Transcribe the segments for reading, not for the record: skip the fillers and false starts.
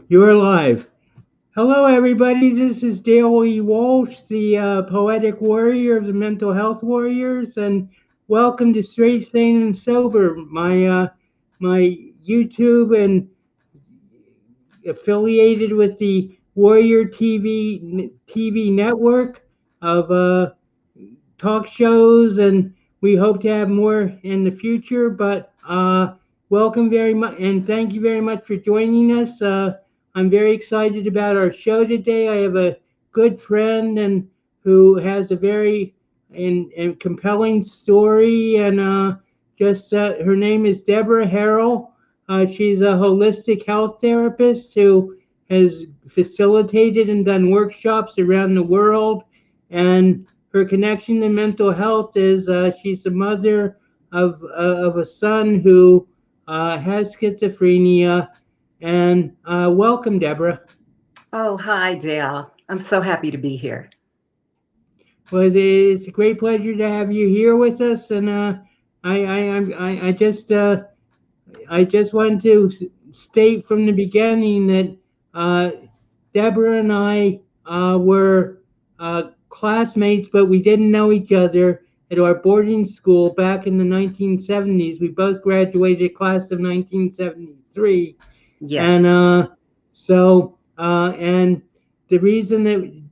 You're live. Hello, everybody. This is Dale Walsh, the Poetic Warrior of the Mental Health Warriors, and welcome to Straight Sane and Sober, my YouTube and affiliated with the Warrior TV network of talk shows, and we hope to have more in the future. But welcome very much, and thank you very much for joining us. I'm very excited about our show today. I have a good friend and who has a very and compelling story, and just her name is Deborah Harrell. She's a holistic health therapist who has facilitated and done workshops around the world, and her connection to mental health is she's the mother of a son who has schizophrenia. And welcome, Deborah. Oh, hi, Dale. I'm so happy to be here. Well, it's a great pleasure to have you here with us. And I just wanted to state from the beginning that uh, Deborah and I were classmates, but we didn't know each other at our boarding school back in the 1970s. We both graduated class of 1973. Yes. And and the reason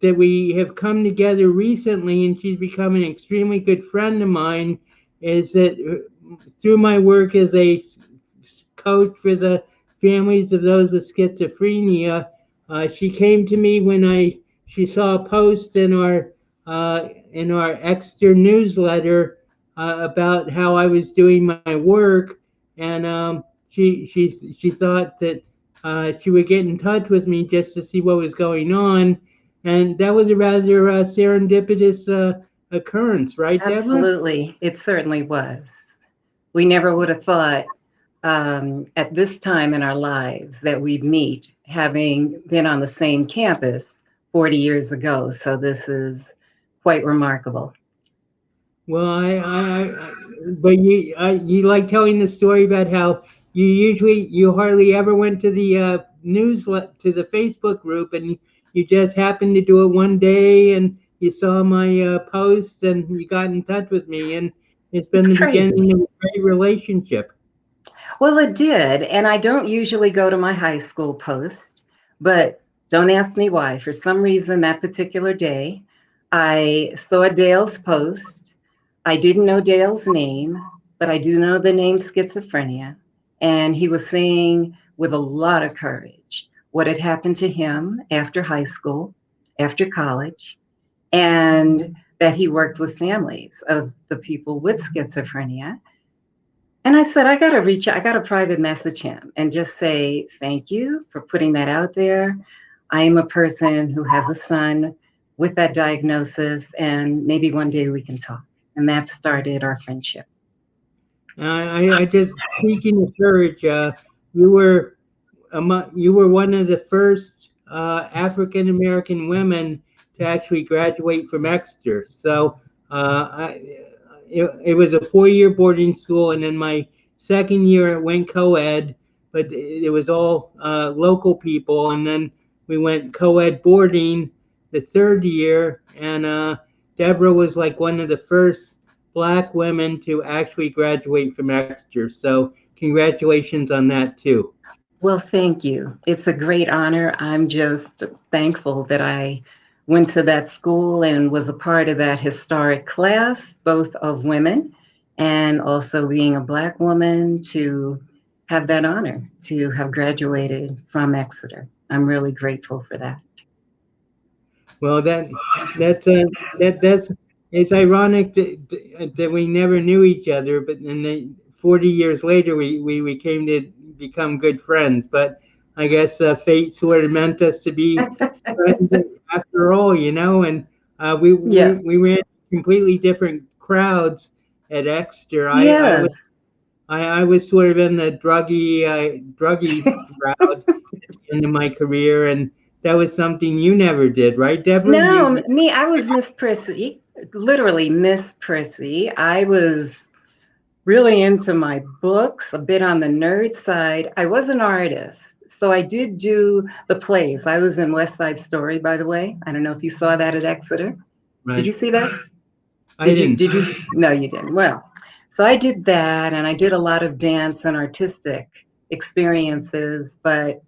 that we have come together recently, and she's become an extremely good friend of mine, is that through my work as a coach for the families of those with schizophrenia, she came to me when she saw a post in our Exeter newsletter about how I was doing my work, and she thought that she would get in touch with me just to see what was going on, and that was a rather serendipitous occurrence, right, Deborah? Absolutely. It certainly was. We never would have thought at this time in our lives that we'd meet, having been on the same campus 40 years ago. So this is quite remarkable. Well, but you like telling the story about how you hardly ever went to the newslet to the Facebook group, and you just happened to do it one day, and you saw my post, and you got in touch with me, and it's been It's the crazy. beginning of a great relationship. Well, it did. And I don't usually go to my high school post, but don't ask me why. For some reason, that particular day, I saw Dale's post. I didn't know Dale's name, but I do know the name schizophrenia. And he was saying with a lot of courage what had happened to him after high school, after college, and that he worked with families of the people with schizophrenia. And I said, I got to private message him and just say, thank you for putting that out there. I am a person who has a son with that diagnosis, and maybe one day we can talk. And that started our friendship. I just speaking of courage, you were you were one of the first African American women to actually graduate from Exeter. So it was a 4 year boarding school, and then my second year it went co-ed, but it was all local people, and then we went co-ed boarding the third year, and Deborah was like one of the first Black women to actually graduate from Exeter. So congratulations on that too. Well, thank you. It's a great honor. I'm just thankful that I went to that school and was a part of that historic class, both of women and also being a Black woman to have that honor to have graduated from Exeter. I'm really grateful for that. Well, that's that's it's ironic that we never knew each other, but then 40 years later we came to become good friends. But I guess fate sort of meant us to be friends after all, you know. And Yeah. we ran completely different crowds at Exeter. Yes. I was sort of in the druggy crowd at the end of my career, and that was something you never did, right, Deborah? No, me, I was Miss Prissy, literally Miss Prissy. I was really into my books, a bit on the nerd side. I was an artist, so I did do the plays. I was in West Side Story, by the way. I don't know if you saw that at Exeter. Did Right. you see that? I didn't. Did you? No, you didn't. Well, so I did that, and I did a lot of dance and artistic experiences, but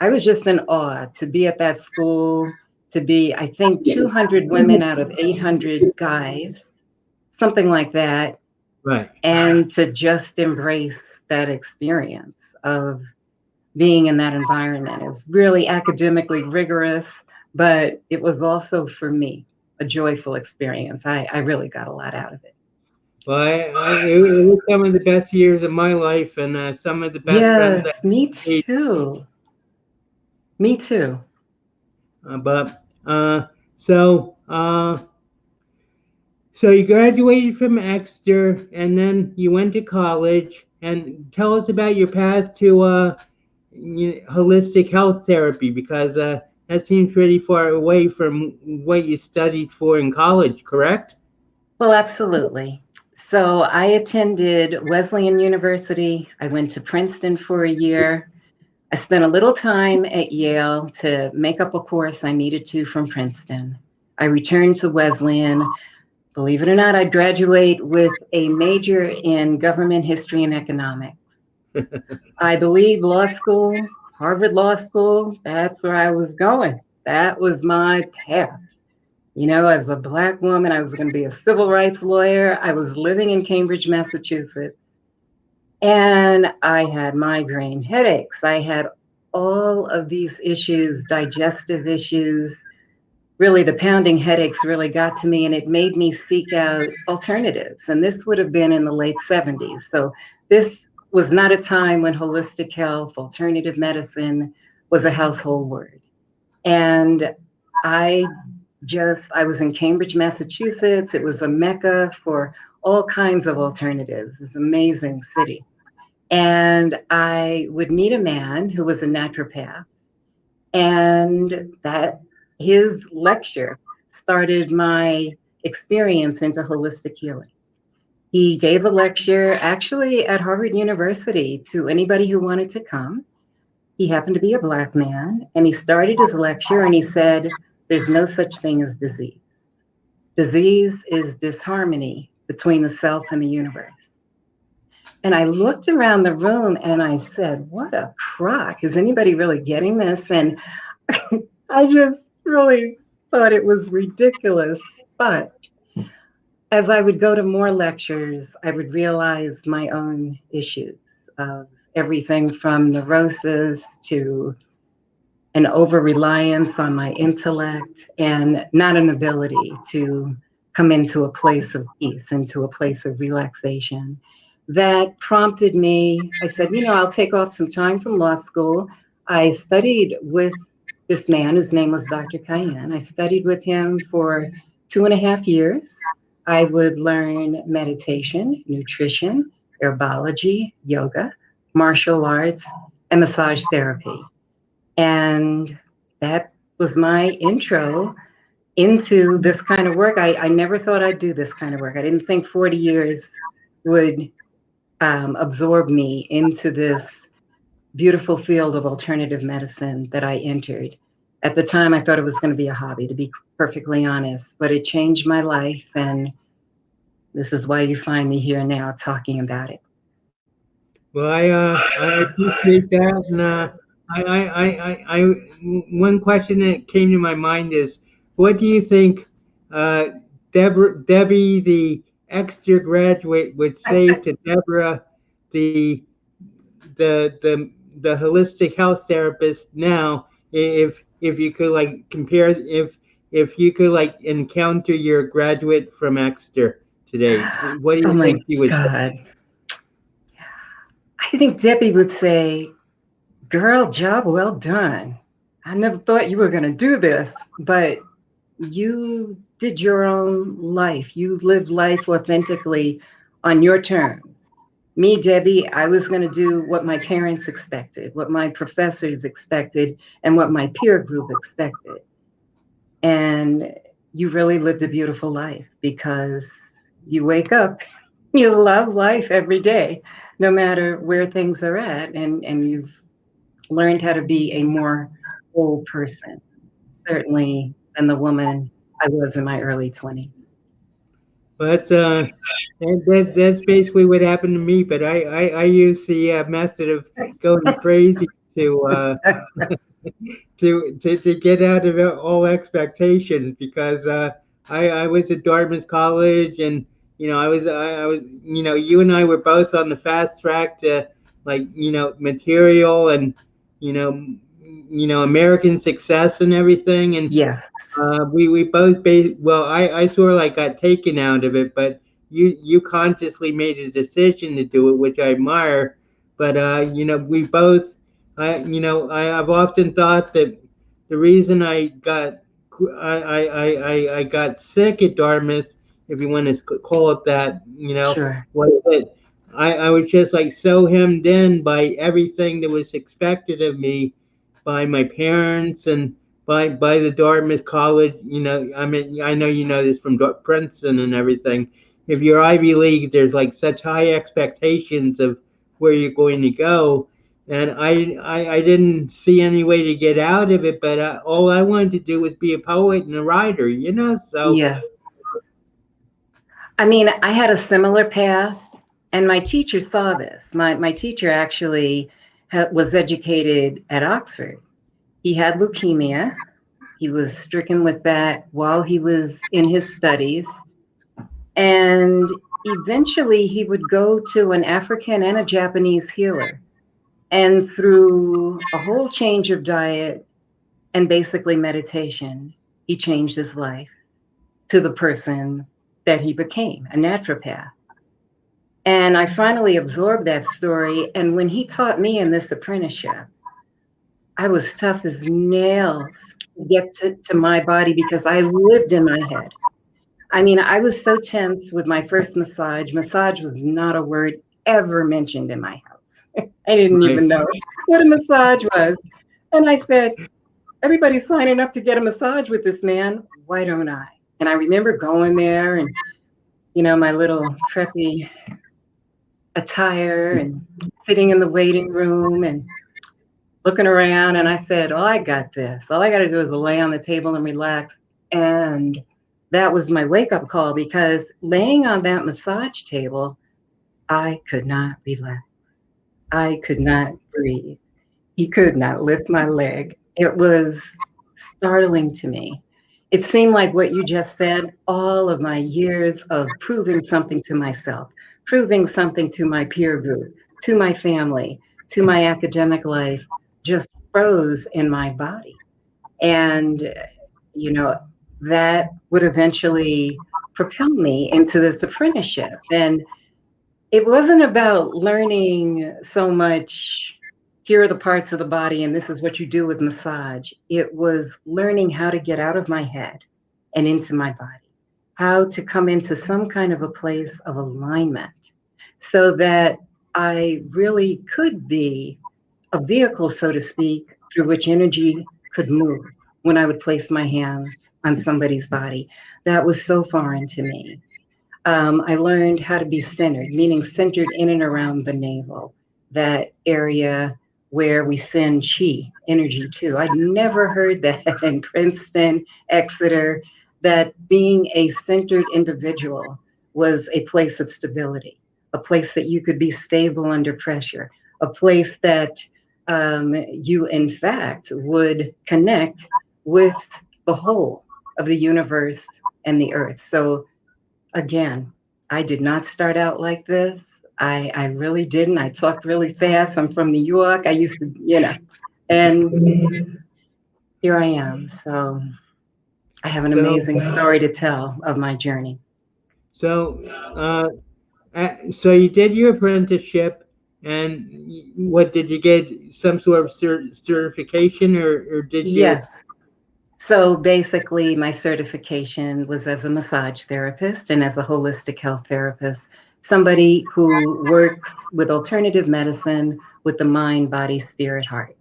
I was just in awe to be at that school, to be, I think, 200 women out of 800 guys, something like that, Right. and to just embrace that experience of being in that environment. It was really academically rigorous, but it was also for me a joyful experience. I really got a lot out of it. Well, it was some of the best years of my life, and some of the best friends I Yes, me made. too. Me too. But so so you graduated from Exeter, and then you went to college. And tell us about your path to holistic health therapy, because that seems pretty far away from what you studied for in college, correct? Well, absolutely. So I attended Wesleyan University. I went to Princeton for a year. I spent a little time at Yale to make up a course I needed to from Princeton. I returned to Wesleyan. Believe it or not, I graduate with a major in government history and economics. I believe law school, Harvard Law School, that's where I was going. That was my path. You know, as a Black woman, I was going to be a civil rights lawyer. I was living in Cambridge, Massachusetts, and I had migraine headaches. I had all of these issues, digestive issues. Really, the pounding headaches really got to me, and it made me seek out alternatives. And this would have been in the late 70s. So, this was not a time when holistic health, alternative medicine was a household word. And I I was in Cambridge, Massachusetts. It was a mecca for all kinds of alternatives. It's an amazing city. And I would meet a man who was a naturopath, and that his lecture started my experience into holistic healing. He gave a lecture actually at Harvard University to anybody who wanted to come. He happened to be a Black man, and he started his lecture and he said, "There's no such thing as disease. Disease is disharmony between the self and the universe." And I looked around the room and I said, "What a crock. Is anybody really getting this?" And I just really thought it was ridiculous. But as I would go to more lectures, I would realize my own issues of everything from neurosis to an over reliance on my intellect and not an ability to come into a place of peace, into a place of relaxation. That prompted me. I said, I'll take off some time from law school. I studied with this man. His name was Dr. Cayenne. I studied with him for 2.5 years. I would learn meditation, nutrition, herbology, yoga, martial arts, and massage therapy. And that was my intro into this kind of work. I never thought I'd do this kind of work. I didn't think 40 years would absorb me into this beautiful field of alternative medicine that I entered. At the time, I thought it was going to be a hobby, to be perfectly honest, but it changed my life. And this is why you find me here now talking about it. Well, I appreciate that, and one question that came to my mind is, what do you think uh, Debbie, the Exeter graduate, would say to Deborah, the the holistic health therapist now, if you could like compare, if you could like encounter your graduate from Exeter today, what do Oh you my think she would say? God. I think Debbie would say, "Girl, job well done. I never thought you were going to do this, but you did your own life. You lived life authentically on your terms." Me, Debbie, I was going to do what my parents expected, what my professors expected, and what my peer group expected. And you really lived a beautiful life because you wake up You love life every day, no matter where things are at, and you've learned how to be a more whole person, certainly than the woman I was in my early 20s. But that's basically what happened to me. But I use the method of going crazy to to get out of all expectations because I was at Dartmouth College and I was you and I were both on the fast track to like material and American success and everything and Yes, we both well I sort of like got taken out of it but you consciously made a decision to do it which I admire but we both I've often thought that the reason I got sick at Dartmouth if you want to call it that sure. was that I was just like so hemmed in by everything that was expected of me by my parents and by the Dartmouth College. I mean, I know you know this from Princeton and everything. If you're Ivy League, there's like such high expectations of where you're going to go, and I didn't see any way to get out of it. But all I wanted to do was be a poet and a writer. So Yeah. I mean, I had a similar path, and my teacher saw this. My teacher actually was educated at Oxford. He had leukemia. He was stricken with that while he was in his studies. And eventually, he would go to an African and a Japanese healer. And through a whole change of diet and basically meditation, he changed his life to the person that he became, a naturopath. And I finally absorbed that story. And when he taught me in this apprenticeship, I was tough as nails to get to my body because I lived in my head. I mean, I was so tense with my first massage. Massage was not a word ever mentioned in my house. I didn't right, even know what a massage was. And I said, everybody's signing up to get a massage with this man. Why don't I? And I remember going there and, my little preppy attire and sitting in the waiting room and looking around. And I said, oh, I got this. All I got to do is lay on the table and relax. And that was my wake up call because laying on that massage table, I could not relax. I could not breathe. He could not lift my leg. It was startling to me. It seemed like what you just said, all of my years of proving something to myself, proving something to my peer group, to my family, to my academic life, just froze in my body. And, you know, that would eventually propel me into this apprenticeship. And it wasn't about learning so much, here are the parts of the body, and this is what you do with massage. It was learning how to get out of my head and into my body, how to come into some kind of a place of alignment so that I really could be a vehicle, so to speak, through which energy could move when I would place my hands on somebody's body. That was so foreign to me. I learned how to be centered, meaning centered in and around the navel, that area where we send chi, energy to. I'd never heard that in Princeton, Exeter, that being a centered individual was a place of stability, a place that you could be stable under pressure, a place that you, in fact, would connect with the whole of the universe and the earth. So again, I did not start out like this. I really didn't. I talked really fast. I'm from New York. I used to, and here I am. So I have an so amazing story to tell of my journey. so uh, so you did your apprenticeship, and what did you get? Some sort of certification, or did you? Yes. So basically, my certification was as a massage therapist and as a holistic health therapist, somebody who works with alternative medicine with the mind, body, spirit, heart.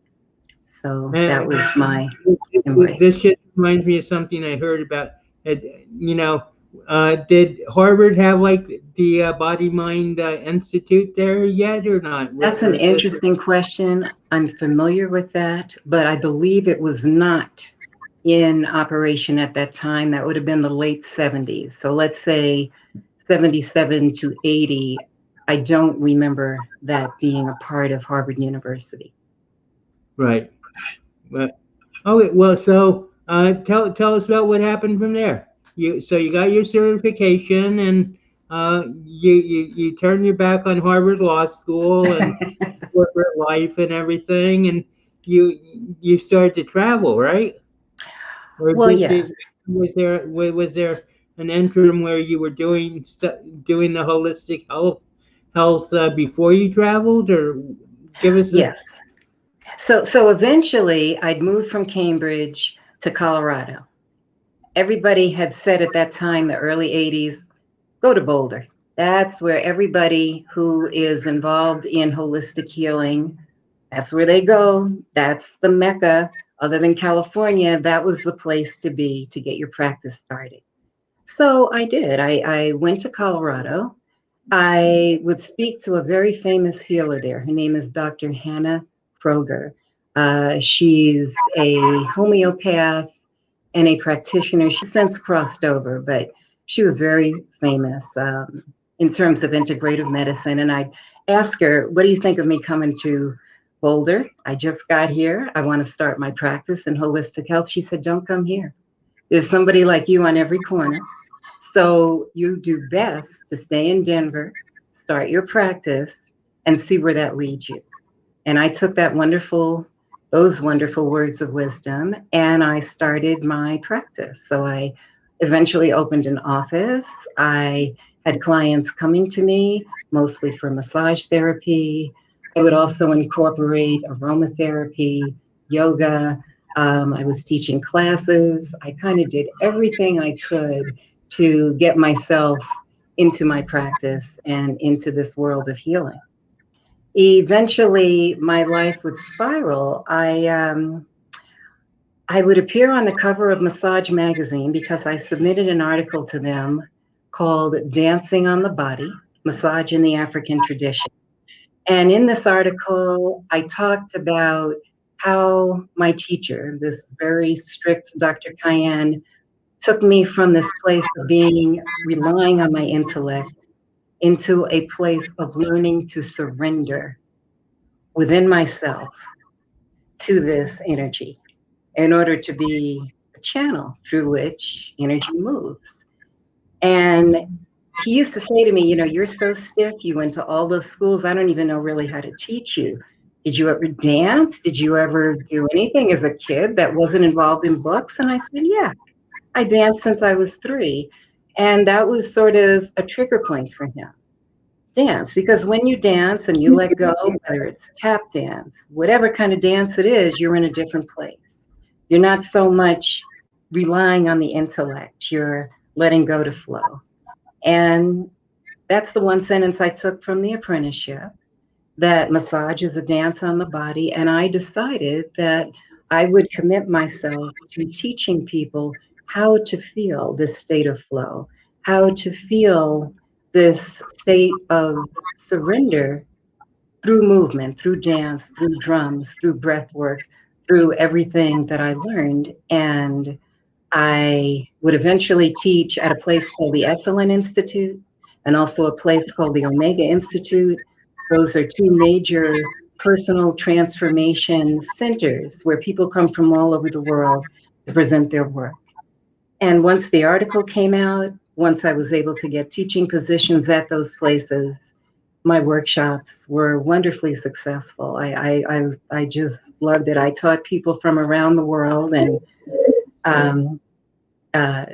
So that was And my this embrace. just reminds me of something I heard about. uh, You know, Did Harvard have like the Body Mind Institute there yet, or not? That's an Or this? interesting question. I'm familiar with that, but I believe it was not in operation at that time. That would have been the late 70s. So let's say 77 to 80. I don't remember that being a part of Harvard University. Right. But okay. Well, so tell us about what happened from there. You got your certification, and you turned your back on Harvard Law School and corporate life and everything, and you started to travel, right? Or Well, yes. was there an interim where you were doing the holistic health before you traveled, or give us a Yes. So eventually I'd moved from Cambridge to Colorado. Everybody had said at that time, the early 80s, go to Boulder. That's where everybody who is involved in holistic healing, that's where they go. That's the Mecca. Other than California, that was the place to be to get your practice started. So I did. I went to Colorado. I would speak to a very famous healer there. Her name is Dr. Hannah Kroger. She's a homeopath and a practitioner. She's since crossed over, but she was very famous in terms of integrative medicine. And I asked her, what do you think of me coming to Boulder? I just got here. I want to start my practice in holistic health. She said, don't come here. There's somebody like you on every corner. So you do best to stay in Denver, start your practice, and see where that leads you. And I took those wonderful words of wisdom, and I started my practice. So I eventually opened an office. I had clients coming to me, mostly for massage therapy. I would also incorporate aromatherapy, yoga. I was teaching classes. I kind of did everything I could to get myself into my practice and into this world of healing. Eventually, my life would spiral. I would appear on the cover of Massage Magazine because I submitted an article to them called Dancing on the Body, Massage in the African Tradition. And in this article, I talked about how my teacher, this very strict Dr. Cayenne, took me from this place of being relying on my intellect into a place of learning to surrender within myself to this energy in order to be a channel through which energy moves. And he used to say to me, you're so stiff. You went to all those schools. I don't even know really how to teach you. Did you ever dance? Did you ever do anything as a kid that wasn't involved in books? And I said, yeah, I danced since I was 3. And that was sort of a trigger point for him. Dance, because when you dance and you let go, whether it's tap dance, whatever kind of dance it is, you're in a different place. You're not so much relying on the intellect, you're letting go to flow. And that's the one sentence I took from the apprenticeship, that massage is a dance on the body. And I decided that I would commit myself to teaching people how to feel this state of flow, how to feel this state of surrender through movement, through dance, through drums, through breath work, through everything that I learned. And I would eventually teach at a place called the Esalen Institute and also a place called the Omega Institute. Those are 2 major personal transformation centers where people come from all over the world to present their work. And once the article came out, once I was able to get teaching positions at those places, my workshops were wonderfully successful. I just loved it. I taught people from around the world and um, uh,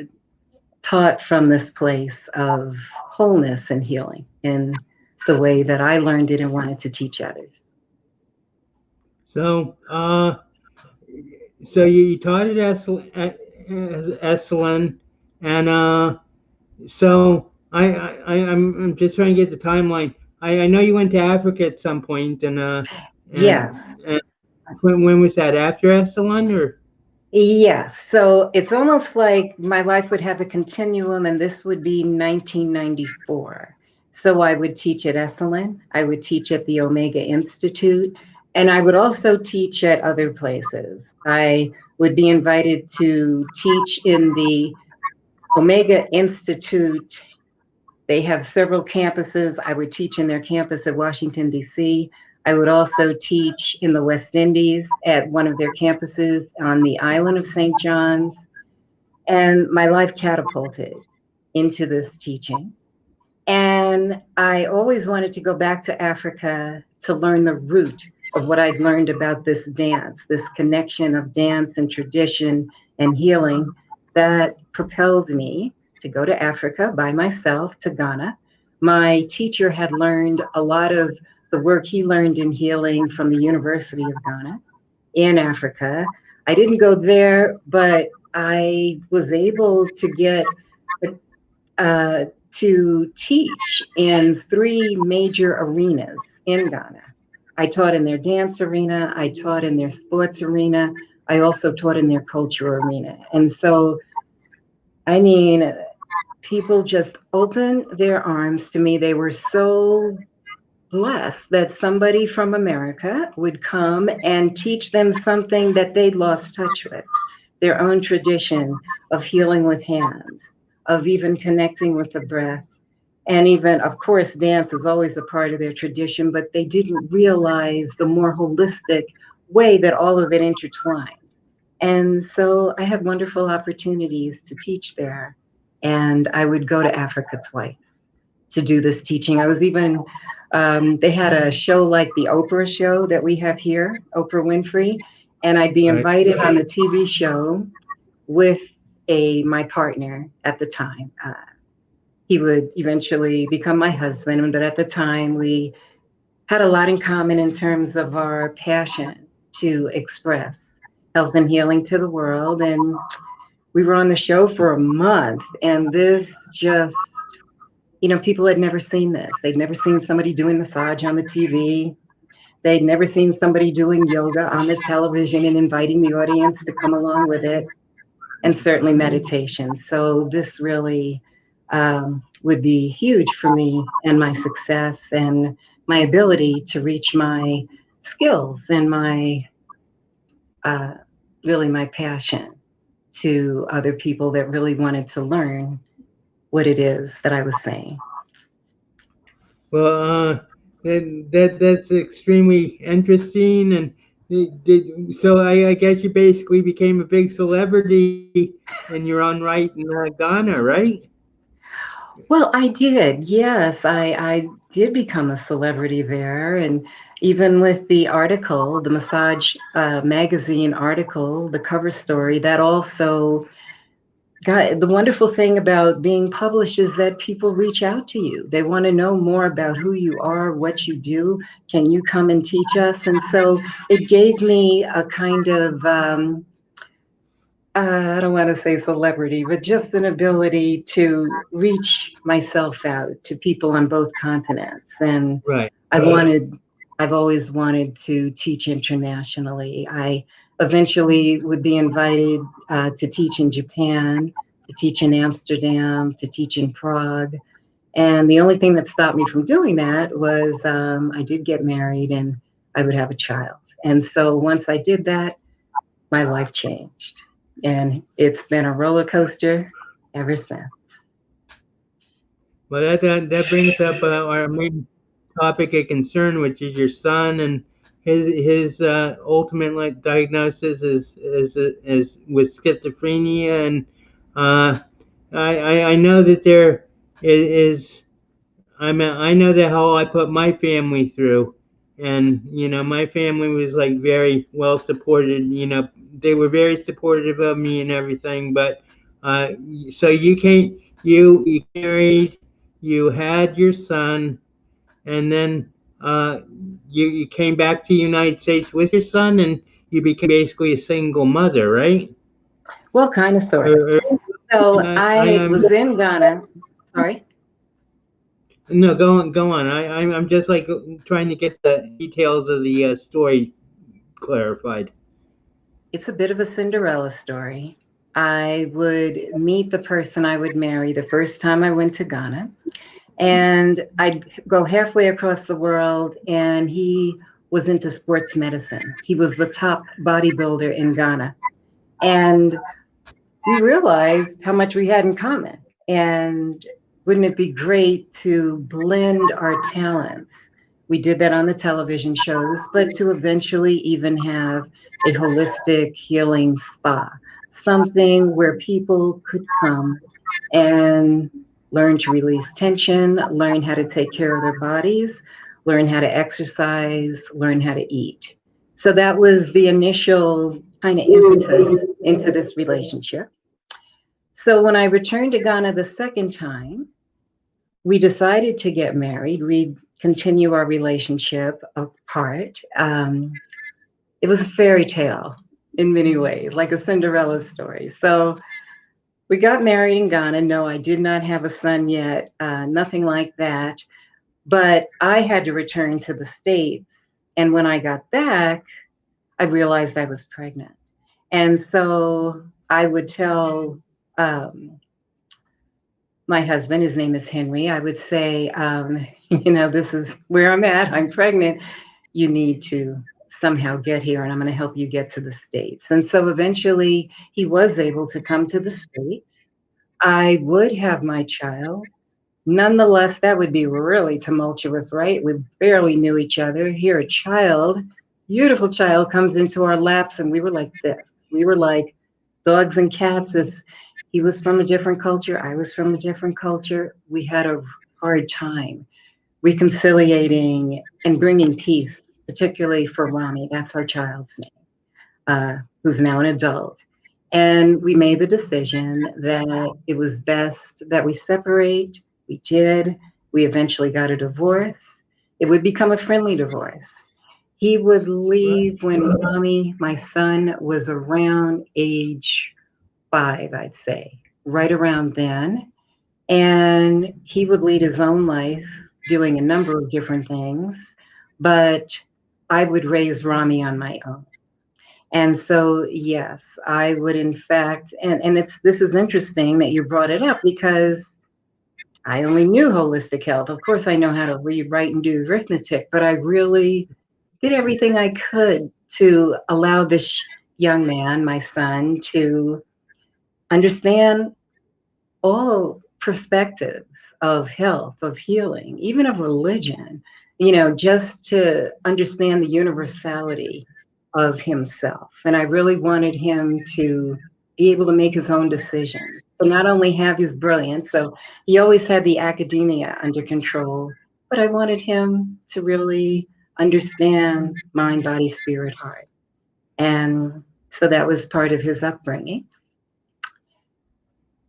taught from this place of wholeness and healing in the way that I learned it and wanted to teach others. So, so you taught at Esalen, and so I'm just trying to get the timeline. I know you went to Africa at some point, and Yes. and when was that? After Esalen, or? Yes, so it's almost like my life would have a continuum, and this would be 1994. So I would teach at Esalen, I would teach at the Omega Institute, and I would also teach at other places. I would be invited to teach in the Omega Institute. They have several campuses. I would teach in their campus at Washington, D.C. I would also teach in the West Indies at one of their campuses on the island of St. John's. And my life catapulted into this teaching. And I always wanted to go back to Africa to learn the root of what I'd learned about this dance, this connection of dance and tradition and healing that propelled me to go to Africa by myself to Ghana. My teacher had learned a lot of the work he learned in healing from the University of Ghana in Africa. I didn't go there, but I was able to get uh, to teach in three major arenas in Ghana. I taught in their dance arena, I taught in their sports arena, I also taught in their culture arena. And so, I mean, people just opened their arms to me. They were so blessed that somebody from America would come and teach them something that they'd lost touch with, their own tradition of healing with hands, of even connecting with the breath. And even, of course, dance is always a part of their tradition, but they didn't realize the more holistic way that all of it intertwined. And so I had wonderful opportunities to teach there. And I would go to Africa twice to do this teaching. I was even, they had a show like the Oprah show that we have here, Oprah Winfrey. And I'd be Right. invited on the TV show with my partner at the time. He would eventually become my husband, but at the time we had a lot in common in terms of our passion to express health and healing to the world. And we were on the show for a month, and this just, people had never seen this. They'd never seen somebody doing massage on the TV. They'd never seen somebody doing yoga on the television and inviting the audience to come along with it, and certainly meditation. So this really would be huge for me and my success and my ability to reach my skills and my uh, really my passion to other people that really wanted to learn what it is that I was saying. Well, that's extremely interesting, and so I guess you basically became a big celebrity, and you're on right in Ghana, right? Well, I did. Yes, I did become a celebrity there. And even with the article, the Massage magazine article, the cover story, that also got the wonderful thing about being published is that people reach out to you. They want to know more about who you are, what you do. Can you come and teach us? And so it gave me a kind of, I don't want to say celebrity, but just an ability to reach myself out to people on both continents. And Right. I wanted, I've always wanted to teach internationally. I eventually would be invited to teach in Japan, to teach in Amsterdam, to teach in Prague. And the only thing that stopped me from doing that was I did get married and I would have a child. And so once I did that, my life changed. And it's been a roller coaster ever since. Well, that brings up our main topic of concern, which is your son and his ultimate diagnosis is with schizophrenia, and uh, I know that there is I know that how I put my family through, and my family was like very well supported. They were very supportive of me and everything. But uh, so you came married, you had your son, and then you came back to the United States with your son, and you became basically a single mother, right? Well, kind of, sort of. Or So I I am. was in Ghana. Sorry. No, go on. I'm just like trying to get the details of the story clarified. it's a bit of a Cinderella story. I would meet the person I would marry the first time I went to Ghana, and I'd go halfway across the world, and he was into sports medicine. He was the top bodybuilder in Ghana. And we realized how much we had in common. And wouldn't it be great to blend our talents? We did that on the television shows, but to eventually even have a holistic healing spa, something where people could come and learn to release tension, learn how to take care of their bodies, learn how to exercise, learn how to eat. So that was the initial kind of impetus into this relationship. So when I returned to Ghana the second time, we decided to get married. We'd continue our relationship apart. It was a fairy tale in many ways, like a Cinderella story. So we got married in Ghana. No, I did not have a son yet, nothing like that. But I had to return to the States. And when I got back, I realized I was pregnant. And so I would tell my husband, his name is Henry, I would say, this is where I'm at. I'm pregnant. You need to somehow get here, and I'm going to help you get to the States. And so eventually he was able to come to the States. I would have my child. Nonetheless, that would be really tumultuous, right? We barely knew each other. Here, a child, beautiful child, comes into our laps, and we were like this. We were like dogs and cats. As he was from a different culture, I was from a different culture. We had a hard time reconciliating and bringing peace, particularly for Rami. That's our child's name, who's now an adult. And we made the decision that it was best that we separate. We did. We eventually got a divorce. It would become a friendly divorce. He would leave when Rami, my son, was around age 5, I'd say, right around then. And he would lead his own life, doing a number of different things. But I would raise Rami on my own. And so, yes, I would in fact, and this is interesting that you brought it up because I only knew holistic health. Of course, I know how to read, write, and do arithmetic, but I really did everything I could to allow this young man, my son, to understand all perspectives of health, of healing, even of religion, just to understand the universality of himself. And I really wanted him to be able to make his own decisions. So not only have his brilliance, so he always had the academia under control, but I wanted him to really understand mind, body, spirit, heart. And so that was part of his upbringing.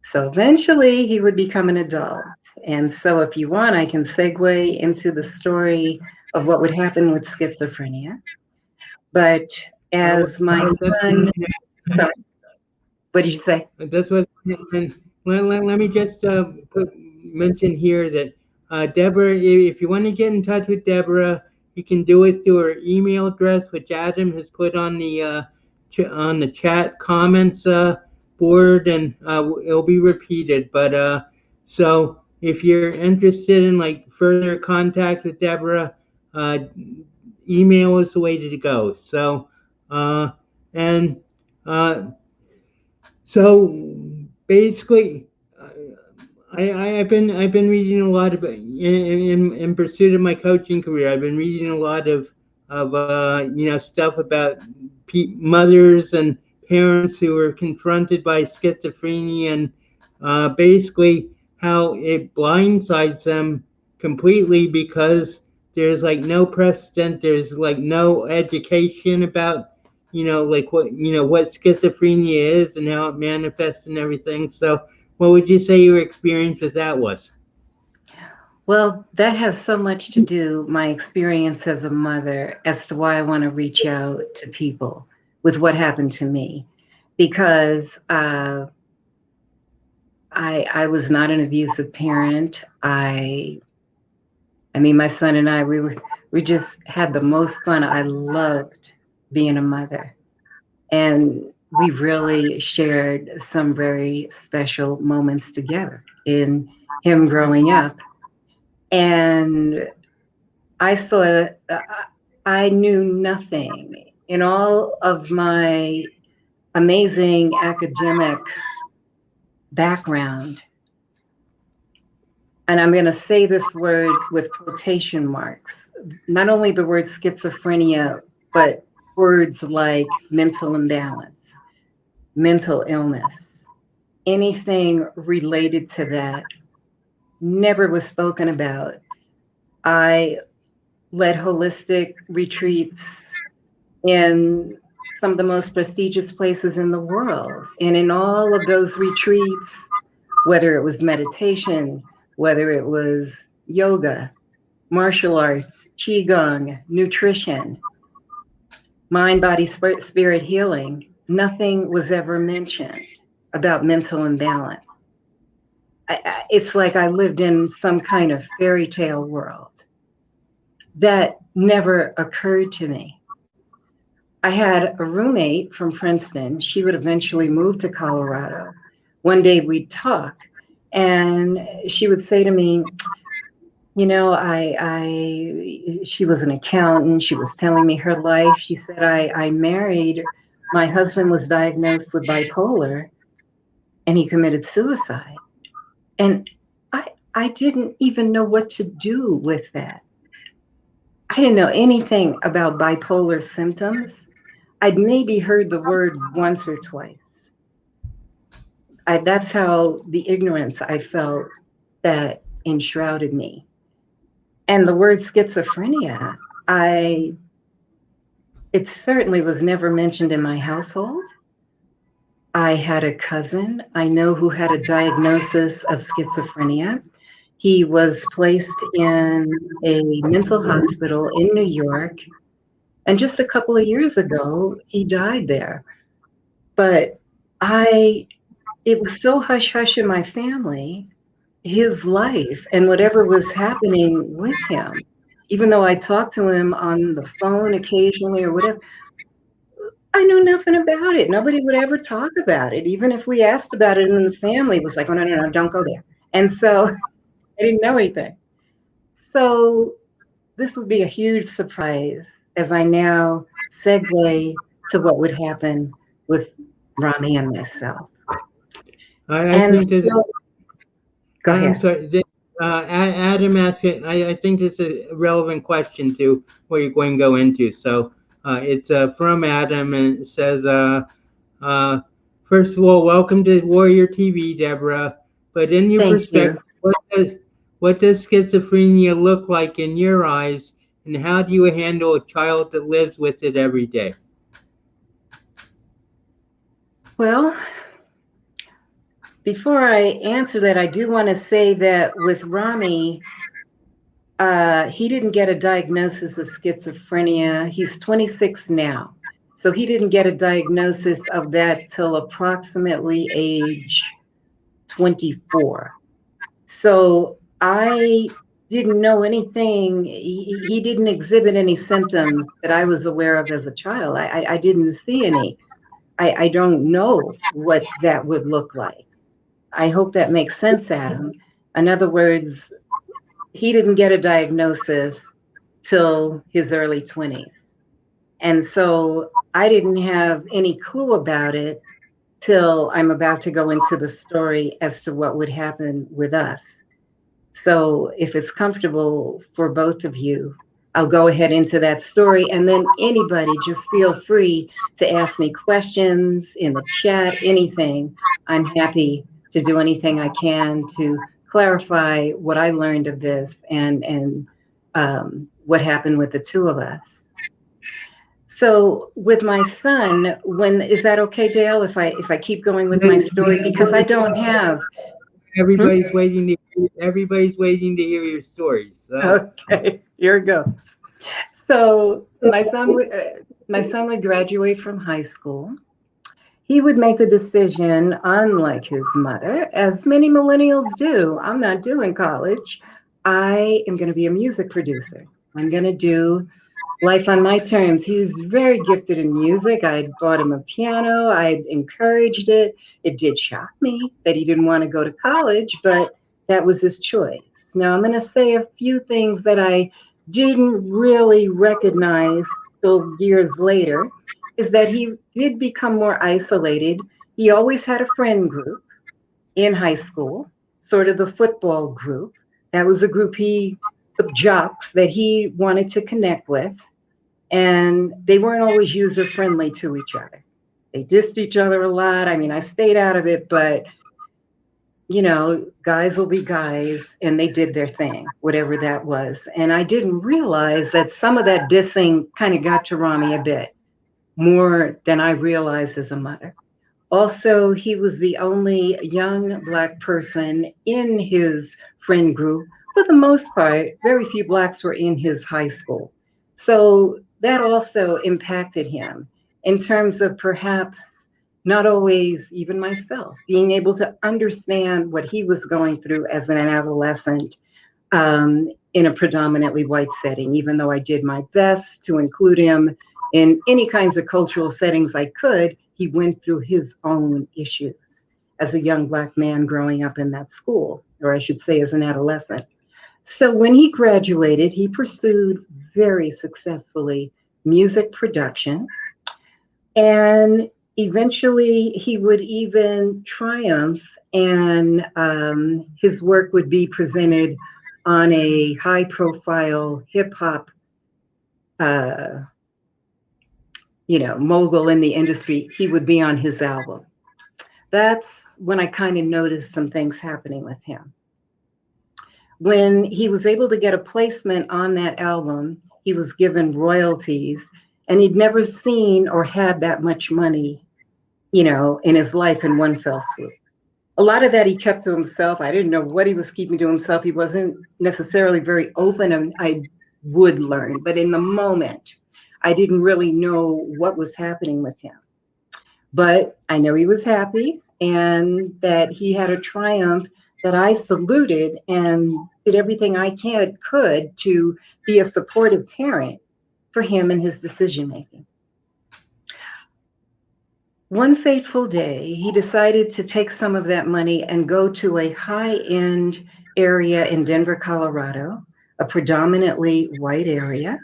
So eventually he would become an adult. And so if you want, I can segue into the story of what would happen with schizophrenia. But as my son, sorry, what did you say? That's what. And let me just mention here that Deborah, if you want to get in touch with Deborah, you can do it through her email address, which Adam has put on the chat comments board, and it'll be repeated. But so if you're interested in like further contact with Deborah, uh, email is the way to go. So and uh, so basically, I've been reading a lot about in pursuit of my coaching career. I've been reading a lot of stuff about mothers and parents who are confronted by schizophrenia, and basically how it blindsides them completely because there's like no precedent, there's like no education about like what schizophrenia is and how it manifests and everything. So what would you say your experience with that was? Well, that has so much to do, my experience as a mother, as to why I want to reach out to people with what happened to me. Because I was not an abusive parent. I mean, my son and we just had the most fun. I loved being a mother. And we really shared some very special moments together in him growing up. And I saw, I knew nothing in all of my amazing academic background. And I'm going to say this word with quotation marks, not only the word schizophrenia, but words like mental imbalance, mental illness, anything related to that never was spoken about. I led holistic retreats in some of the most prestigious places in the world. And in all of those retreats, whether it was meditation, whether it was yoga, martial arts, qigong, nutrition, mind, body, spirit healing, nothing was ever mentioned about mental imbalance. It's like I lived in some kind of fairy tale world that never occurred to me. I had a roommate from Princeton. She would eventually move to Colorado. One day we'd talk, and she would say to me, you know, she was an accountant. She was telling me her life. She said, I married, my husband was diagnosed with bipolar, and he committed suicide. And I didn't even know what to do with that. I didn't know anything about bipolar symptoms. I'd maybe heard the word once or twice. That's how the ignorance I felt that enshrouded me. And the word schizophrenia, it certainly was never mentioned in my household. I had a cousin I know who had a diagnosis of schizophrenia. He was placed in a mental hospital in New York. And just a couple of years ago, he died there. But it was so hush hush in my family, his life and whatever was happening with him. Even though I talked to him on the phone occasionally or whatever, I knew nothing about it. Nobody would ever talk about it. Even if we asked about it in the family, it was like, oh, no, no, no, don't go there. And so I didn't know anything. So this would be a huge surprise as I now segue to what would happen with Rami and myself. I And think that. so, go I'm ahead. sorry. Adam asked it. I think it's a relevant question to what you're going to go into. So it's from Adam, and it says, uh, first of all, welcome to Warrior TV, Deborah. But in your Thank you. perspective, what does schizophrenia look like in your eyes, and how do you handle a child that lives with it every day? Well, before I answer that, I do want to say that with Rami, he didn't get a diagnosis of schizophrenia. He's 26 now. So he didn't get a diagnosis of that till approximately age 24. So I didn't know anything. He didn't exhibit any symptoms that I was aware of as a child. I didn't see any. I don't know what that would look like. I hope that makes sense, Adam. In other words, he didn't get a diagnosis till his early 20s. And so I didn't have any clue about it till I'm about to go into the story as to what would happen with us. So if it's comfortable for both of you, I'll go ahead into that story. And then anybody just feel free to ask me questions in the chat, anything. I'm happy to do anything I can to clarify what I learned of this and what happened with the two of us. So with my son, is that okay, Dale, if I keep going with my story? Because I don't have. Everybody's waiting to. Everybody's waiting to hear your stories. So. Okay, here it goes. So my son would graduate from high school. He would make the decision, unlike his mother, as many millennials do. I'm not doing college. I am going to be a music producer. I'm going to do life on my terms. He's very gifted in music. I bought him a piano. I encouraged it. It did shock me that he didn't want to go to college, but that was his choice. Now, I'm going to say a few things that I didn't really recognize till years later is that he did become more isolated. He always had a friend group in high school, sort of the football group. That was a group the jocks that he wanted to connect with, and they weren't always user friendly to each other. They dissed each other a lot. I mean, I stayed out of it, but guys will be guys, and they did their thing, whatever that was. And I didn't realize that some of that dissing kind of got to Rami a bit more than I realized as a mother. Also, he was the only young Black person in his friend group. For the most part, very few Blacks were in his high school. So that also impacted him in terms of perhaps not always, even myself, being able to understand what he was going through as an adolescent in a predominantly white setting, even though I did my best to include him in any kinds of cultural settings I could. He went through his own issues as a young Black man growing up in that school, or I should say as an adolescent. So when he graduated, he pursued very successfully music production, and eventually he would even triumph, and his work would be presented on a high profile hip hop mogul in the industry. He would be on his album. That's when I kind of noticed some things happening with him. When he was able to get a placement on that album, he was given royalties, and he'd never seen or had that much money, in his life in one fell swoop. A lot of that he kept to himself. I didn't know what he was keeping to himself. He wasn't necessarily very open, and I would learn, but in the moment, I didn't really know what was happening with him. But I know he was happy and that he had a triumph that I saluted and did everything I could to be a supportive parent for him in his decision making. One fateful day, he decided to take some of that money and go to a high-end area in Denver, Colorado, a predominantly white area.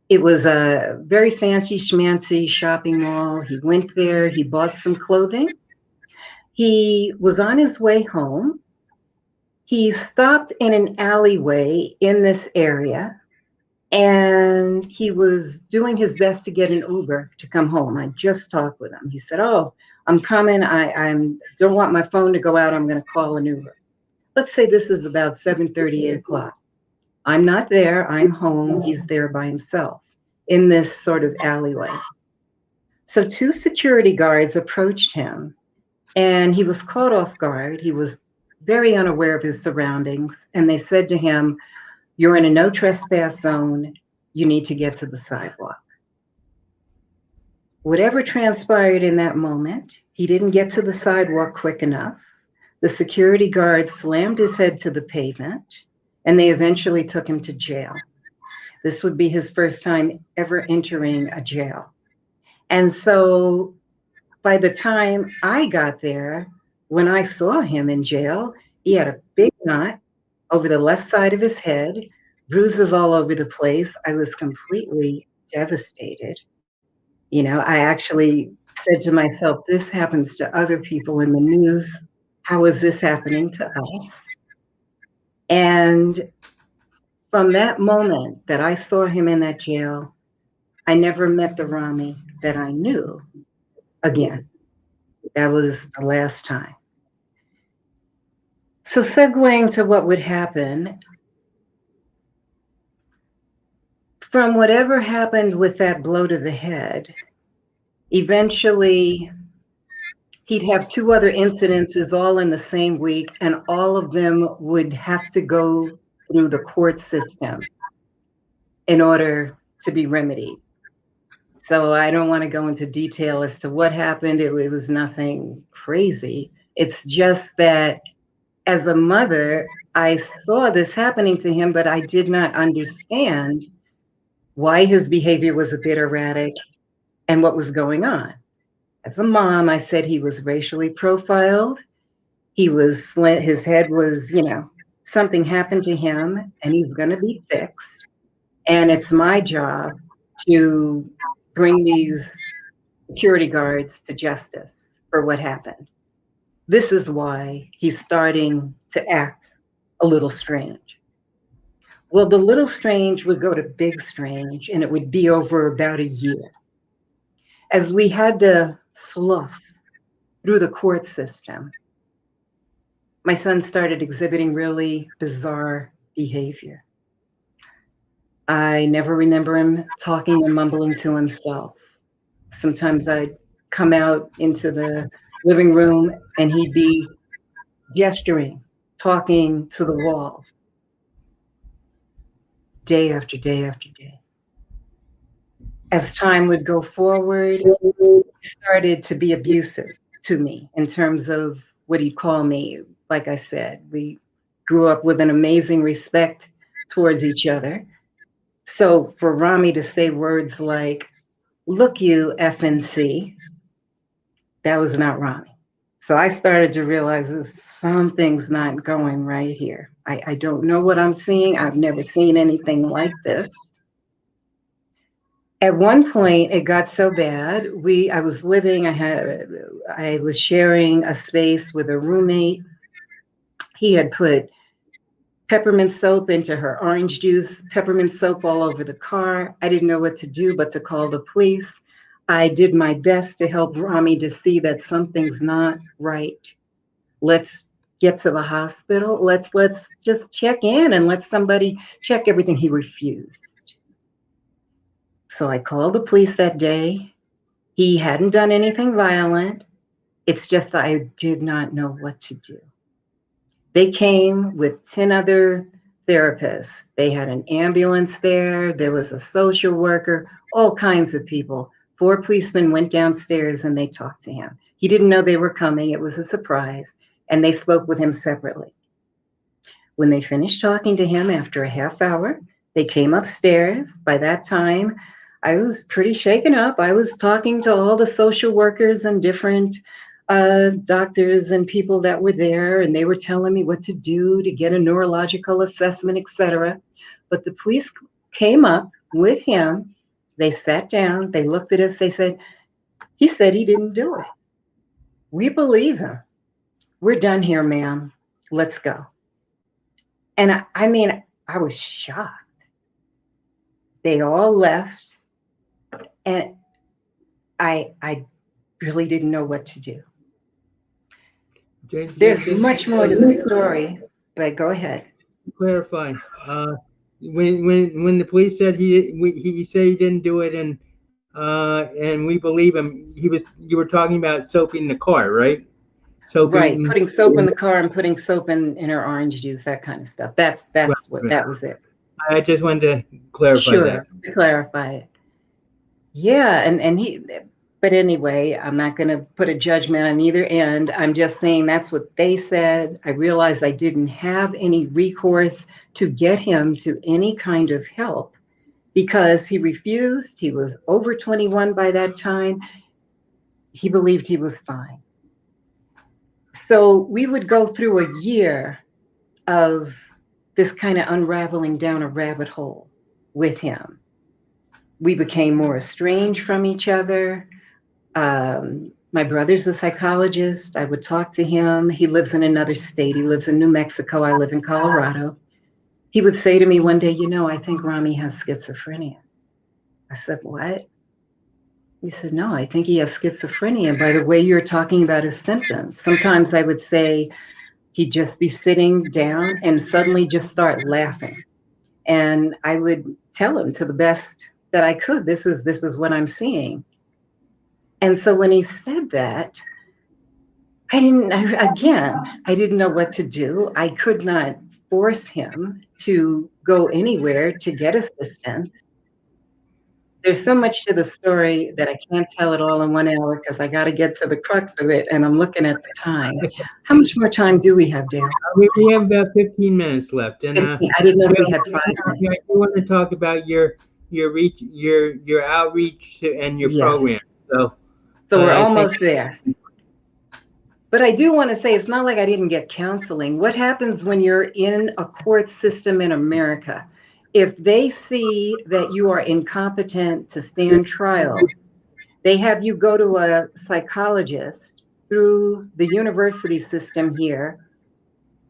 It was a very fancy schmancy shopping mall. He went there, he bought some clothing. He was on his way home. He stopped in an alleyway in this area, and he was doing his best to get an Uber to come home. I just talked with him. He said, "Oh, I'm coming. I don't want my phone to go out. I'm going to call an Uber." Let's say this is about 7:30, 8 o'clock. I'm not there. I'm home. He's there by himself in this sort of alleyway. So 2 security guards approached him, and he was caught off guard. He was very unaware of his surroundings, and they said to him, "You're in a no trespass zone. You need to get to the sidewalk." Whatever transpired in that moment, he didn't get to the sidewalk quick enough. The security guard slammed his head to the pavement, and they eventually took him to jail. This would be his first time ever entering a jail. And so by the time I got there, when I saw him in jail, he had a big knot over the left side of his head, bruises all over the place. I was completely devastated. I actually said to myself, this happens to other people in the news. How is this happening to us? And from that moment that I saw him in that jail, I never met the Rami that I knew again. That was the last time. So segueing to what would happen, from whatever happened with that blow to the head, eventually he'd have 2 other incidences all in the same week, and all of them would have to go through the court system in order to be remedied. So I don't want to go into detail as to what happened. It was nothing crazy. It's just that as a mother, I saw this happening to him, but I did not understand why his behavior was a bit erratic, and what was going on. As a mom, I said he was racially profiled. He was his head was, something happened to him and he's going to be fixed. And it's my job to bring these security guards to justice for what happened. This is why he's starting to act a little strange. Well, the little strange would go to big strange, and it would be over about a year. As we had to slough through the court system, my son started exhibiting really bizarre behavior. I never remember him talking and mumbling to himself. Sometimes I'd come out into the living room and he'd be gesturing, talking to the wall, day after day after day. As time would go forward, he started to be abusive to me in terms of what he'd call me. Like I said, we grew up with an amazing respect towards each other. So for Rami to say words like, "Look, you FNC," that was not Rami. So I started to realize that something's not going right here. I don't know what I'm seeing. I've never seen anything like this. At one point, it got so bad. I was sharing a space with a roommate. He had put peppermint soap into her orange juice, peppermint soap all over the car. I didn't know what to do but to call the police. I did my best to help Rami to see that something's not right. Let's get to the hospital. Let's just check in and let somebody check everything. He refused. So I called the police that day. He hadn't done anything violent. It's just that I did not know what to do. They came with 10 other therapists. They had an ambulance there. There was a social worker, all kinds of people. 4 policemen went downstairs and they talked to him. He didn't know they were coming. It was a surprise. And they spoke with him separately. When they finished talking to him after a half hour, they came upstairs. By that time, I was pretty shaken up. I was talking to all the social workers and different doctors and people that were there, and they were telling me what to do to get a neurological assessment, etc. But the police came up with him. They sat down. They looked at us. They said, "He said he didn't do it. We believe him. We're done here, ma'am. Let's go." And I was shocked. They all left, and I really didn't know what to do. There's much more to the story, but go ahead. Clarify. When the police said he said he didn't do it, and we believe him. You were talking about soap in the car, right? Right, putting soap in the car and putting soap in her orange juice, that kind of stuff. That's right, what right. that was it. I just wanted to clarify that. Sure, to clarify it. Yeah, and but anyway, I'm not going to put a judgment on either end. I'm just saying that's what they said. I realized I didn't have any recourse to get him to any kind of help because he refused. He was over 21 by that time. He believed he was fine. So we would go through a year of this kind of unraveling down a rabbit hole with him. We became more estranged from each other. My brother's a psychologist. I would talk to him. He lives in another state. He lives in New Mexico. I live in Colorado. He would say to me one day, "I think Rami has schizophrenia." I said, "What?" He said, "No, I think he has schizophrenia by the way you're talking about his symptoms." Sometimes I would say he'd just be sitting down and suddenly just start laughing. And I would tell him to the best that I could, this is what I'm seeing. And so when he said that, I didn't know what to do. I could not force him to go anywhere to get assistance. There's so much to the story that I can't tell it all in 1 hour because I got to get to the crux of it, and I'm looking at the time. How much more time do we have, Dale? We have about 15 minutes left, and 15. I didn't know if we had 5 I minutes. want to talk about your your outreach and your Yeah. program. So So we're I think almost there. But I do want to say it's not like I didn't get counseling. What happens when you're in a court system in America? If they see that you are incompetent to stand trial, they have you go to a psychologist through the university system here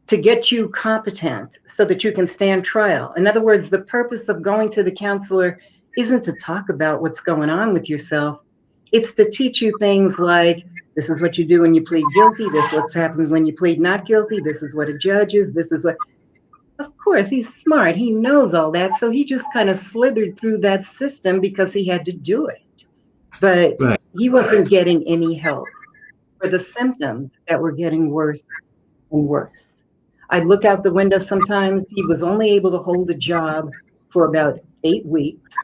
to get you competent so that you can stand trial. In other words, the purpose of going to the counselor isn't to talk about what's going on with yourself. It's to teach you things like this is what you do when you plead guilty, this is what happens when you plead not guilty, this is what a judge is, this is what. Of course, he's smart. He knows all that. So he just kind of slithered through that system because he had to do it. But right. he wasn't getting any help for the symptoms that were getting worse and worse. I'd look out the window sometimes. He was only able to hold a job for about 8 weeks.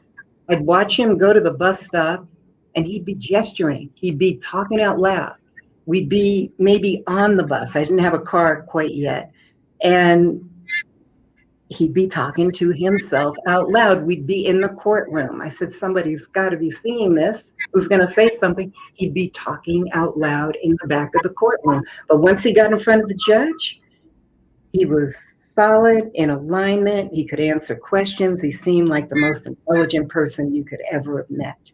I'd watch him go to the bus stop and he'd be gesturing. He'd be talking out loud. We'd be maybe on the bus. I didn't have a car quite yet. And he'd be talking to himself out loud. We'd be in the courtroom. I said, somebody's got to be seeing this. Who's going to say something? He'd be talking out loud in the back of the courtroom. But once he got in front of the judge, he was solid, in alignment. He could answer questions. He seemed like the most intelligent person you could ever have met.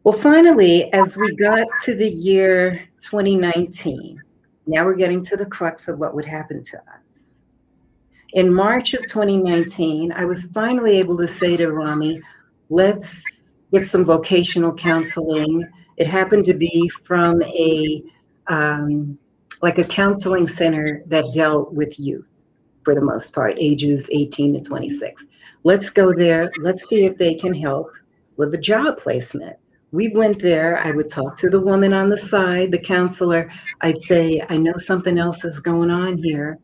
Well, finally, as we got to the year 2019, now we're getting to the crux of what would happen to us. In March of 2019, I was finally able to say to Rami, let's get some vocational counseling. It happened to be from like a counseling center that dealt with youth for the most part, ages 18 to 26. Let's go there. Let's see if they can help with the job placement. We went there. I would talk to the woman on the side, the counselor. I'd say, I know something else is going on here.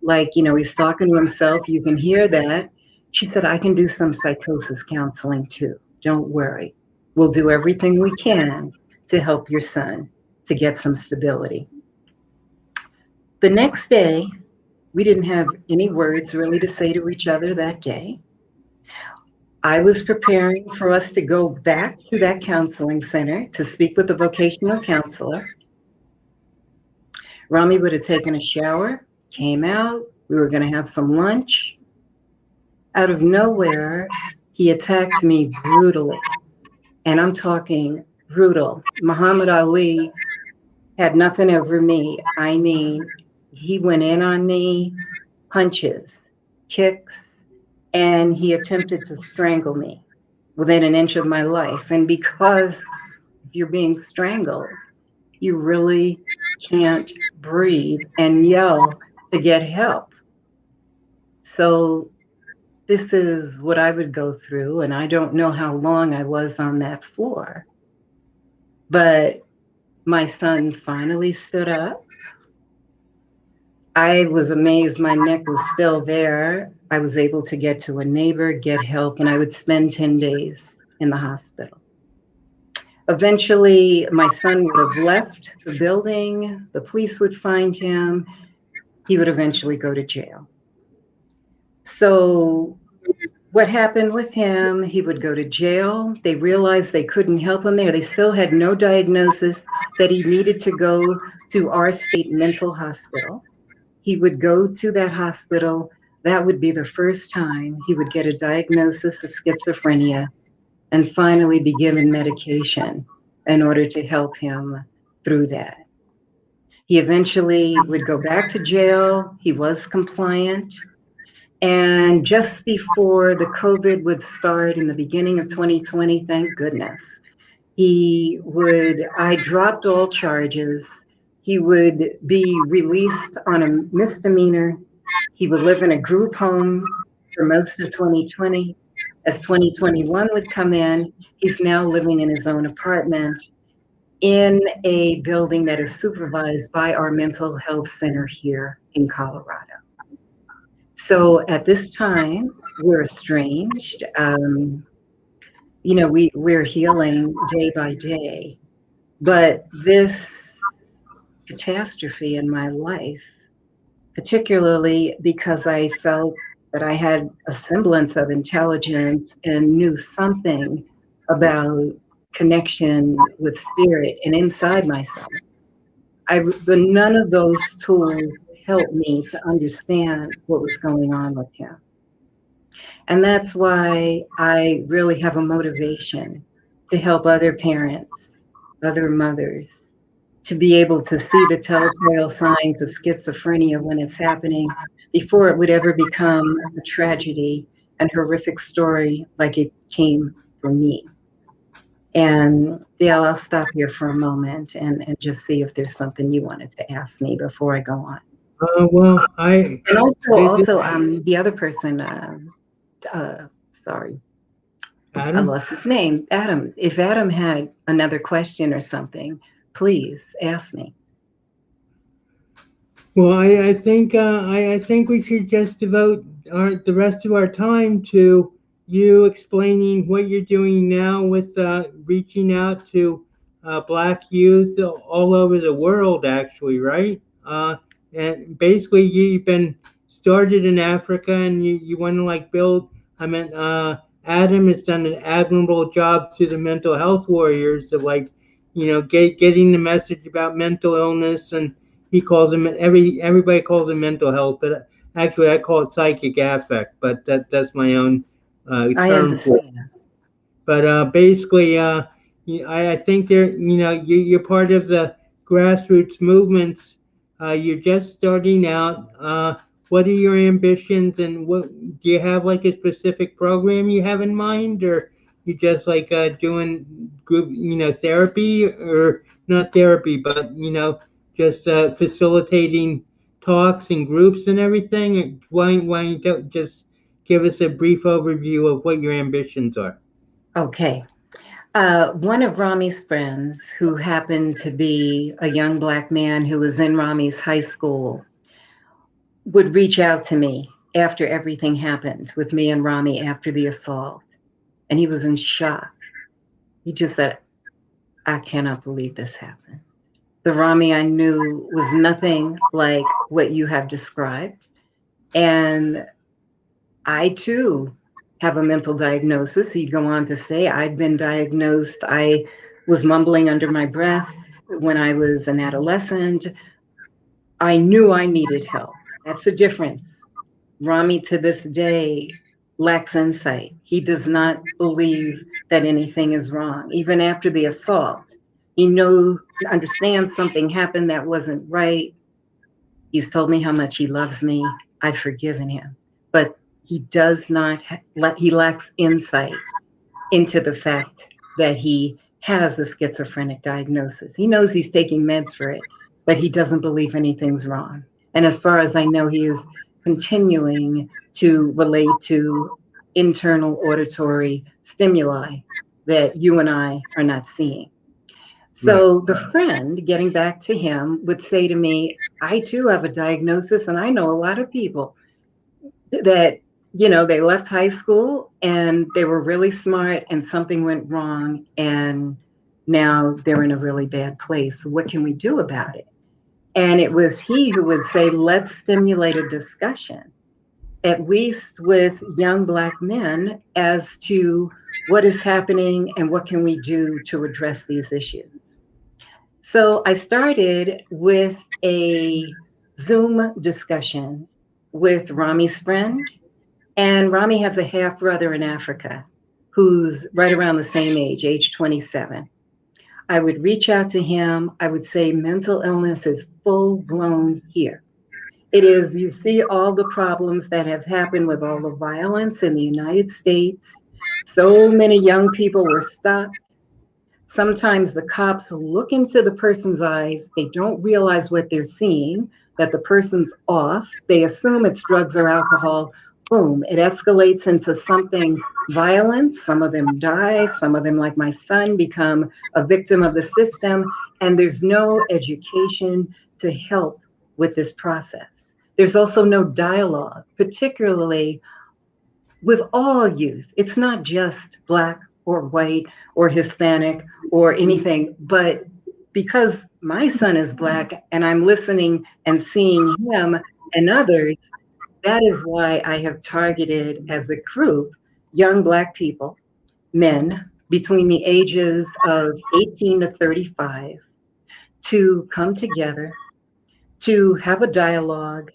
Like, he's talking to himself. You can hear that. She said, I can do some psychosis counseling too. Don't worry. We'll do everything we can to help your son to get some stability. The next day, we didn't have any words really to say to each other that day. I was preparing for us to go back to that counseling center to speak with the vocational counselor. Rami would have taken a shower, came out, we were going to have some lunch. Out of nowhere, he attacked me brutally. And I'm talking brutal. Muhammad Ali had nothing over me. I mean, he went in on me, punches, kicks, and he attempted to strangle me within an inch of my life. And because you're being strangled, you really can't breathe and yell to get help. So this is what I would go through. And I don't know how long I was on that floor, but my son finally stood up. I was amazed my neck was still there. I was able to get to a neighbor, get help, and I would spend 10 days in the hospital. Eventually, my son would have left the building. The police would find him. He would eventually go to jail. So what happened with him, he would go to jail. They realized they couldn't help him there. They still had no diagnosis that he needed to go to our state mental hospital. He would go to that hospital. That would be the first time he would get a diagnosis of schizophrenia and finally be given medication in order to help him through that. He eventually would go back to jail. He was compliant. And just before the COVID would start in the beginning of 2020, thank goodness, I dropped all charges. He would be released on a misdemeanor. He would live in a group home for most of 2020. As 2021 would come in, he's now living in his own apartment in a building that is supervised by our mental health center here in Colorado. So at this time, we're estranged. We're healing day by day. But this catastrophe in my life, particularly because I felt that I had a semblance of intelligence and knew something about connection with spirit and inside myself. None of those tools helped me to understand what was going on with him. And that's why I really have a motivation to help other parents, other mothers, to be able to see the telltale signs of schizophrenia when it's happening before it would ever become a tragedy and horrific story like it came for me. And Dale, I'll stop here for a moment and just see if there's something you wanted to ask me before I go on. Well, And also, did, did the other person, sorry, I Adam. lost his name, Adam. If Adam had another question or something, please ask me. Well, I think we should just devote the rest of our time to you explaining what you're doing now with reaching out to Black youth all over the world, actually, right? And basically, you've been started in Africa, and you want to like build. I mean, Adam has done an admirable job through the mental health warriors of like, getting the message about mental illness, and he calls them everybody calls it mental health, but actually I call it psychic affect. But that's my own I term for it. understand. But basically, I think you're part of the grassroots movements. You're just starting out. What are your ambitions, and what do you have like a specific program you have in mind, or you just like doing group, therapy, or not therapy, but just facilitating talks and groups and everything? Why you don't just give us a brief overview of what your ambitions are? Okay. One of Rami's friends, who happened to be a young Black man who was in Rami's high school, would reach out to me after everything happened with me and Rami after the assault. And he was in shock. He just said, I cannot believe this happened. The Rami I knew was nothing like what you have described. And I too have a mental diagnosis. He'd go on to say, I've been diagnosed. I was mumbling under my breath when I was an adolescent. I knew I needed help. That's the difference. Rami to this day lacks insight. He does not believe that anything is wrong. Even after the assault, he understands something happened that wasn't right. He's told me how much he loves me. I've forgiven him. But he does not, he lacks insight into the fact that he has a schizophrenic diagnosis. He knows he's taking meds for it, but he doesn't believe anything's wrong. And as far as I know, he is continuing to relate to internal auditory stimuli that you and I are not seeing. Right. So the friend, getting back to him, would say to me, I too have a diagnosis, and I know a lot of people that, they left high school and they were really smart and something went wrong, and now they're in a really bad place. So what can we do about it? And it was he who would say, let's stimulate a discussion, at least with young Black men, as to what is happening and what can we do to address these issues. So I started with a Zoom discussion with Rami's friend. And Rami has a half brother in Africa who's right around the same age 27. I would reach out to him. I would say, mental illness is full blown here. It is, you see all the problems that have happened with all the violence in the United States. So many young people were stopped. Sometimes the cops look into the person's eyes. They don't realize what they're seeing, that the person's off. They assume it's drugs or alcohol. Boom, it escalates into something violent. Some of them die. Some of them, like my son, become a victim of the system. And there's no education to help with this process. There's also no dialogue, particularly with all youth. It's not just Black or white or Hispanic or anything, but because my son is Black and I'm listening and seeing him and others, That is why I have targeted as a group young Black people, men between the ages of 18 to 35, to come together, to have a dialogue.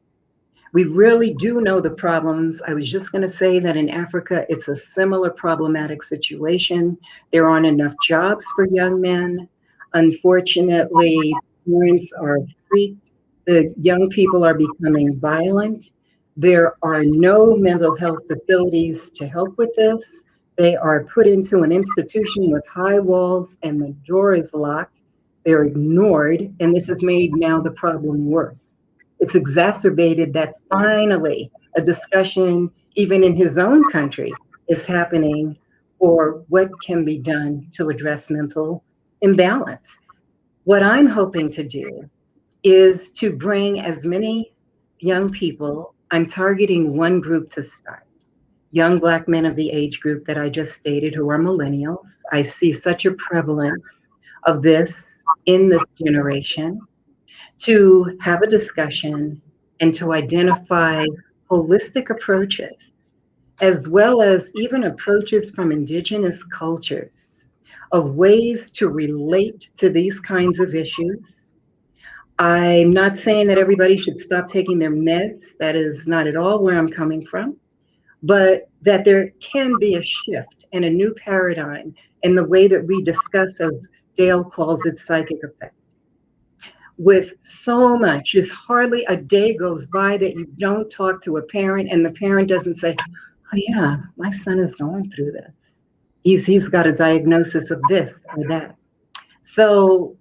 We really do know the problems. I was just going to say that in Africa, it's a similar problematic situation. There aren't enough jobs for young men. Unfortunately, parents are freaked. The young people are becoming violent. There are no mental health facilities to help with this. They are put into an institution with high walls and the door is locked. They're ignored, and this has made now the problem worse. It's exacerbated that finally a discussion, even in his own country, is happening for what can be done to address mental imbalance. What I'm hoping to do is to bring as many young people, I'm targeting one group to start. Young Black men of the age group that I just stated, who are millennials. I see such a prevalence of this in this generation, to have a discussion and to identify holistic approaches, as well as even approaches from indigenous cultures of ways to relate to these kinds of issues. I'm not saying that everybody should stop taking their meds. That is not at all where I'm coming from, but that there can be a shift and a new paradigm in the way that we discuss, as Dale calls it, psychic effect. With so much, just hardly a day goes by that you don't talk to a parent and the parent doesn't say, oh yeah, my son is going through this. He's got a diagnosis of this or that. So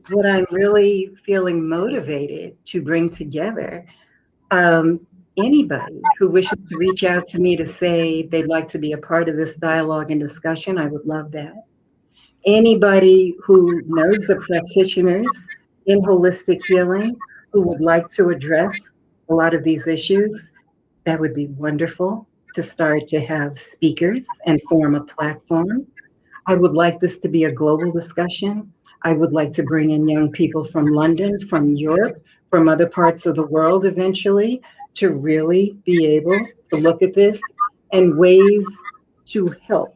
what I'm really feeling motivated to bring together, um, anybody who wishes to reach out to me to say they'd like to be a part of this dialogue and discussion, I would love that. Anybody who knows the practitioners in holistic healing who would like to address a lot of these issues, that would be wonderful to start to have speakers and form a platform. I would like this to be a global discussion. I would like to bring in young people from London, from Europe, from other parts of the world eventually, to really be able to look at this and ways to help.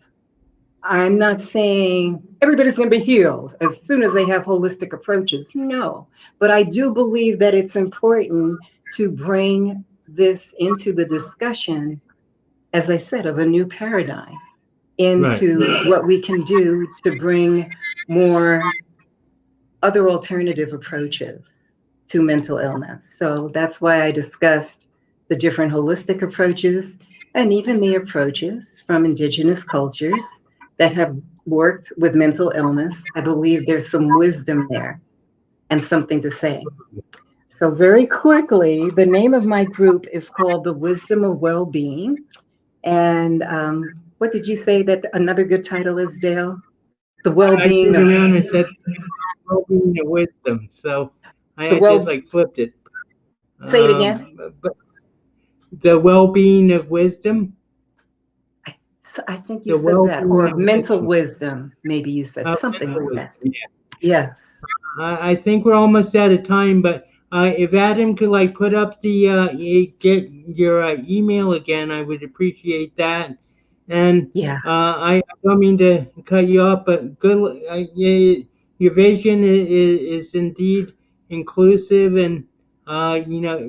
I'm not saying everybody's going to be healed as soon as they have holistic approaches. No, but I do believe that it's important to bring this into the discussion, as I said, of a new paradigm, Right. into what we can do to bring more other alternative approaches to mental illness. So that's why I discussed the different holistic approaches and even the approaches from indigenous cultures that have worked with mental illness. I believe there's some wisdom there and something to say. So, very quickly, the name of my group is called The Wisdom of Well-Being. And what did you say that another good title is, Dale? The I well-being turned of around and said, well-being of wisdom. So the I just well. like flipped it. Say it again. But the well-being of wisdom, I think you the said that, well-being or of mental wisdom, wisdom. Maybe you said something mental like wisdom. that. Yeah. Yes. I think we're almost out of time, but if Adam could like put up the get your email again, I would appreciate that. And Yeah. I don't mean to cut you off, but good. Your vision is indeed inclusive and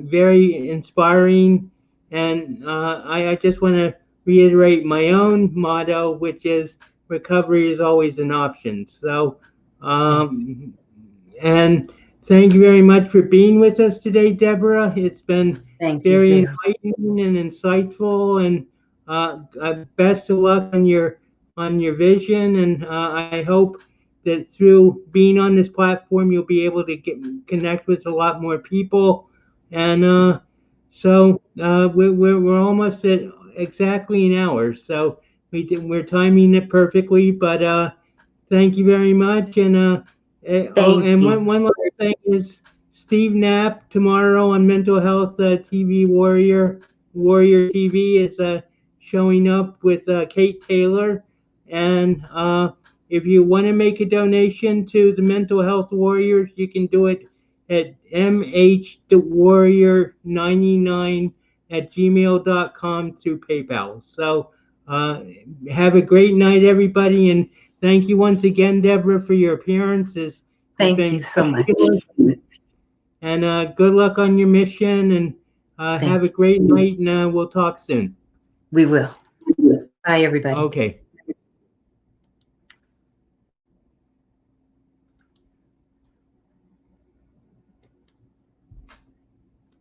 very inspiring. And I just want to reiterate my own motto, which is recovery is always an option. So. Thank, And thank you very much for being with us today, Deborah. It's been thank you, very Dale. enlightening and insightful. And best of luck on your vision. And I hope that through being on this platform, you'll be able to connect with a lot more people. And we're almost at exactly an hour. So we're timing it perfectly. But thank you very much. Thank And you. one last thing is Steve Knapp tomorrow on Mental Health TV Warrior TV is showing up with Kate Taylor. And if you want to make a donation to the Mental Health Warriors, you can do it at mhthewarrior99 at gmail.com through PayPal. So have a great night, everybody, and thank you once again, Deborah, for your appearances. It's Thank you been so much. fabulous, and good luck on your mission, and Thank have a great night, and we'll talk soon. We will. Bye, everybody. Okay.